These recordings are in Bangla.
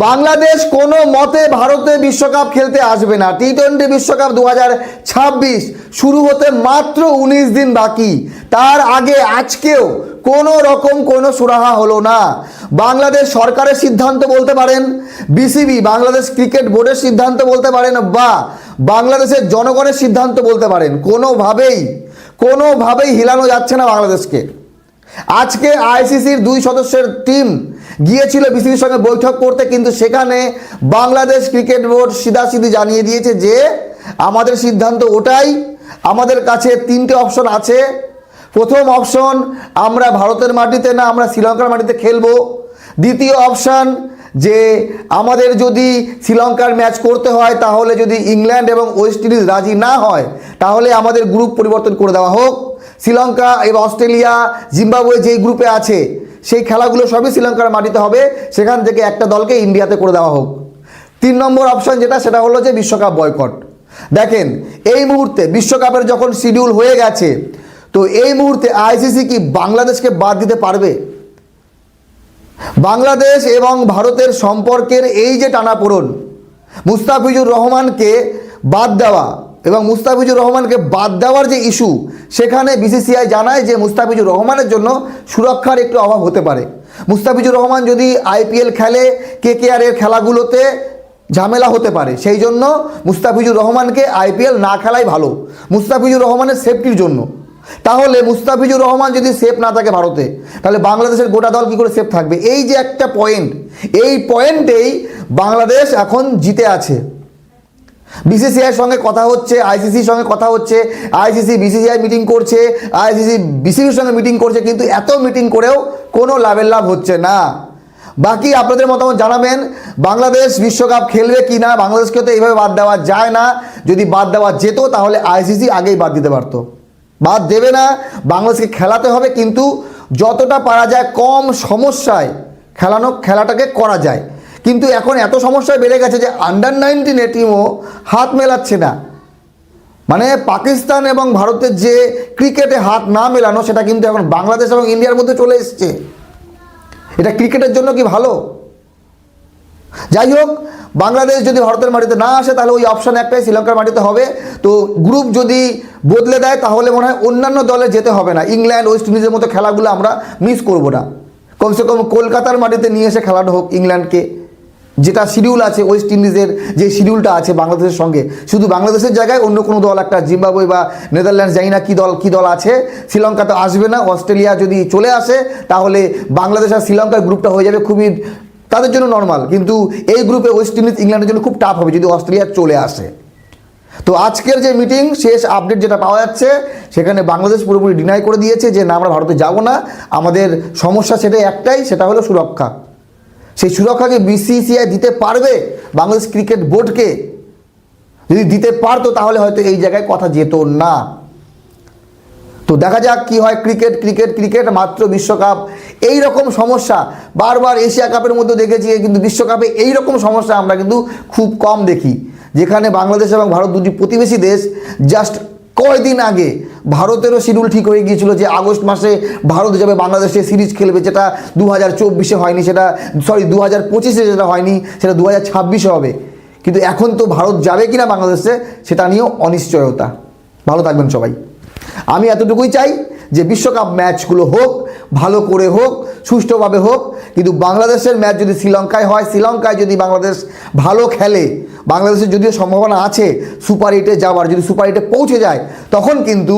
বাংলাদেশ কোনো মতে ভারতে বিশ্বকাপ খেলতে আসবে না। টি-20 বিশ্বকাপ 2026 শুরু হতে মাত্র 19 দিন বাকি। তার আগে আজকেও কোনো রকম কোনো সুরাহা হলো না। বাংলাদেশ সরকারের সিদ্ধান্ত বলতে পারেন, বিসিবি বাংলাদেশ ক্রিকেট বোর্ডের সিদ্ধান্ত বলতে পারেন, বা বাংলাদেশের জনগণের সিদ্ধান্ত বলতে পারেন, কোনোভাবেই হিলানো যাচ্ছে না বাংলাদেশকে। আজকে আইসিসির 2 সদস্যের টিম গিয়েছিল বিসিবির সঙ্গে বৈঠক করতে, কিন্তু সেখানে বাংলাদেশ ক্রিকেট বোর্ড সিধাসিধি জানিয়ে দিয়েছে যে আমাদের সিদ্ধান্ত ওটাই, আমাদের কাছে 3টে অপশন আছে। প্রথম অপশন, আমরা ভারতের মাটিতে না, আমরা শ্রীলঙ্কার মাটিতে খেলবো। দ্বিতীয় অপশন, যে আমাদের যদি শ্রীলঙ্কার ম্যাচ করতে হয়, তাহলে যদি ইংল্যান্ড এবং ওয়েস্ট ইন্ডিজ রাজি না হয়, তাহলে আমাদের গ্রুপ পরিবর্তন করে দেওয়া হোক। শ্রীলঙ্কা এবং অস্ট্রেলিয়া, জিম্বাবুয়ে যেই গ্রুপে আছে সেই খেলাগুলো সবই শ্রীলঙ্কার মাটিতে হবে, সেখান থেকে একটা দলকে ইন্ডিয়াতে করে দেওয়া হোক। 3 নম্বর অপশন সেটা হলো যে বিশ্বকাপ বয়কট। দেখেন, এই মুহূর্তে বিশ্বকাপের যখন শিডিউল হয়ে গেছে, তো এই মুহূর্তে আইসিসি কি বাংলাদেশকে বাদ দিতে পারবে? বাংলাদেশ এবং ভারতের সম্পর্কের এই যে টানাপোড়েন, মুস্তাফিজুর রহমানকে বাদ দেওয়া এবং মুস্তাফিজুর রহমানকে বাদ দেওয়ার যে ইস্যু, সেখানে বিসিসিআই জানায় যে মুস্তাফিজুর রহমানের জন্য সুরক্ষার একটু অভাব হতে পারে। মুস্তাফিজুর রহমান যদি আইপিএল খেলে, কেকেআরের খেলাগুলোতে ঝামেলা হতে পারে, সেই জন্য মুস্তাফিজুর রহমানকে আইপিএল না খেলাই ভালো, মুস্তাফিজুর রহমানের সেফটির জন্য। তাহলে মুস্তাফিজুর রহমান যদি সেফ না থাকে ভারতে, তাহলে বাংলাদেশের গোটা দল কী করে সেফ থাকবে? এই যে একটা পয়েন্ট, এই পয়েন্টেই বাংলাদেশ এখন জিতে আছে। বিসিসিআইয়ের সঙ্গে কথা হচ্ছে, আইসিসির সঙ্গে কথা হচ্ছে, আইসিসি বিসিসিআই মিটিং করছে, আইসিসি বিসিবির সঙ্গে মিটিং করছে, কিন্তু এত মিটিং করেও কোনো লাভের লাভ হচ্ছে না। বাকি আপনাদের মতামত জানাবেন, বাংলাদেশ বিশ্বকাপ খেলবে কি না? বাংলাদেশকে তো এইভাবে বাদ দেওয়া যায় না। যদি বাদ দেওয়া যেত তাহলে আইসিসি আগেই বাদ দিতে পারতো। বাদ দেবে না, বাংলাদেশকে খেলাতে হবে, কিন্তু যতটা পারা যায় কম সমস্যায় খেলাটাকে করা যায়। কিন্তু এখন এত সমস্যায় বেড়ে গেছে যে আন্ডার-19 টিমও হাত মেলাচ্ছে না। মানে পাকিস্তান এবং ভারতের যে ক্রিকেটে হাত না মেলানো, সেটা কিন্তু এখন বাংলাদেশ এবং ইন্ডিয়ার মধ্যে চলে এসছে। এটা ক্রিকেটের জন্য কি ভালো? যাই হোক, বাংলাদেশ যদি ভারতের মাটিতে না আসে, তাহলে ওই অপশন একটাই, শ্রীলঙ্কার মাটিতে হবে। তো গ্রুপ যদি বদলে দেয়, তাহলে মনে হয় অন্যান্য দলে যেতে হবে না। ইংল্যান্ড, ওয়েস্ট ইন্ডিজের মতো খেলাগুলো আমরা মিস করব না। কমসে কম কলকাতার মাটিতে নিয়ে এসে খেলাটা হোক ইংল্যান্ডকে, যেটা শিডিউল আছে ওয়েস্ট ইন্ডিজের যে শিডিউলটা আছে বাংলাদেশের সঙ্গে, শুধু বাংলাদেশের জায়গায় অন্য কোনো দল, একটা জিম্বাবুয়ে বা নেদারল্যান্ডস, জানি না কী দল আছে, শ্রীলঙ্কা তো আসবে না। অস্ট্রেলিয়া যদি চলে আসে, তাহলে বাংলাদেশ আর শ্রীলঙ্কার গ্রুপটা হয়ে যাবে খুবই তাদের জন্য নর্মাল। কিন্তু এই গ্রুপে ওয়েস্ট ইন্ডিজ, ইংল্যান্ডের জন্য খুব টাফ হবে যদি অস্ট্রেলিয়া চলে আসে। তো আজকের যে মিটিং, শেষ আপডেট যেটা পাওয়া যাচ্ছে, সেখানে বাংলাদেশ পুরোপুরি ডিনাই করে দিয়েছে যে না, আমরা ভারতে যাব না, আমাদের সমস্যা সেটা একটাই, সেটা হলো সুরক্ষা। সেই সুরক্ষাকে বিসিসিআই দিতে পারবে বাংলাদেশ ক্রিকেট বোর্ডকে? যদি দিতে পারতো তাহলে হয়তো এই জায়গায় কথা যেত না। তো দেখা যাক কি হয়। ক্রিকেট মাত্র বিশ্বকাপ, এই রকম সমস্যা বারবার এশিয়া কাপের মধ্যে দেখেছি, কিন্তু বিশ্বকাপে এই রকম সমস্যা আমরা কিন্তু খুব কম দেখি। যেখানে বাংলাদেশ এবং ভারত দুটি প্রতিবেশী দেশ, জাস্ট কয়েকদিন আগে ভারতেরও শিডিউল ঠিক হয়ে গিয়েছিল যে আগস্ট মাসে ভারত যাবে বাংলাদেশে সিরিজ খেলবে, যেটা 2024-এ হয়নি, সেটা 2025-এ যেটা হয়নি, সেটা 2026-এ হবে। কিন্তু এখন তো ভারত যাবে কিনা বাংলাদেশে, সেটা নিয়েও অনিশ্চয়তা। ভালো থাকবেন সবাই। আমি এতটুকুই চাই যে বিশ্বকাপ ম্যাচগুলো হোক, ভালো করে হোক, সুষ্ঠুভাবে হোক, কিন্তু বাংলাদেশের ম্যাচ যদি শ্রীলঙ্কায় হয়, শ্রীলঙ্কায় যদি বাংলাদেশ ভালো খেলে, বাংলাদেশের যদিও সম্ভাবনা আছে সুপার 8-এ যাওয়ার, যদি সুপার 8-এ পৌঁছে যায়, তখন কিন্তু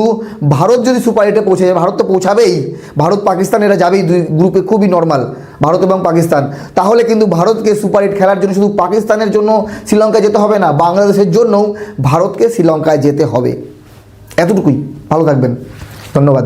ভারত যদি সুপার 8-এ পৌঁছে যায়, ভারত তো পৌঁছাবেই, ভারত পাকিস্তান এরা যাবেই, 2 গ্রুপে খুবই নর্মাল ভারত এবং পাকিস্তান। তাহলে কিন্তু ভারতকে সুপার 8 খেলার জন্য শুধু পাকিস্তানের জন্য শ্রীলঙ্কায় যেতে হবে না, বাংলাদেশের জন্যও ভারতকে শ্রীলঙ্কায় যেতে হবে। এতটুকুই। ভালো থাকবেন, ধন্যবাদ।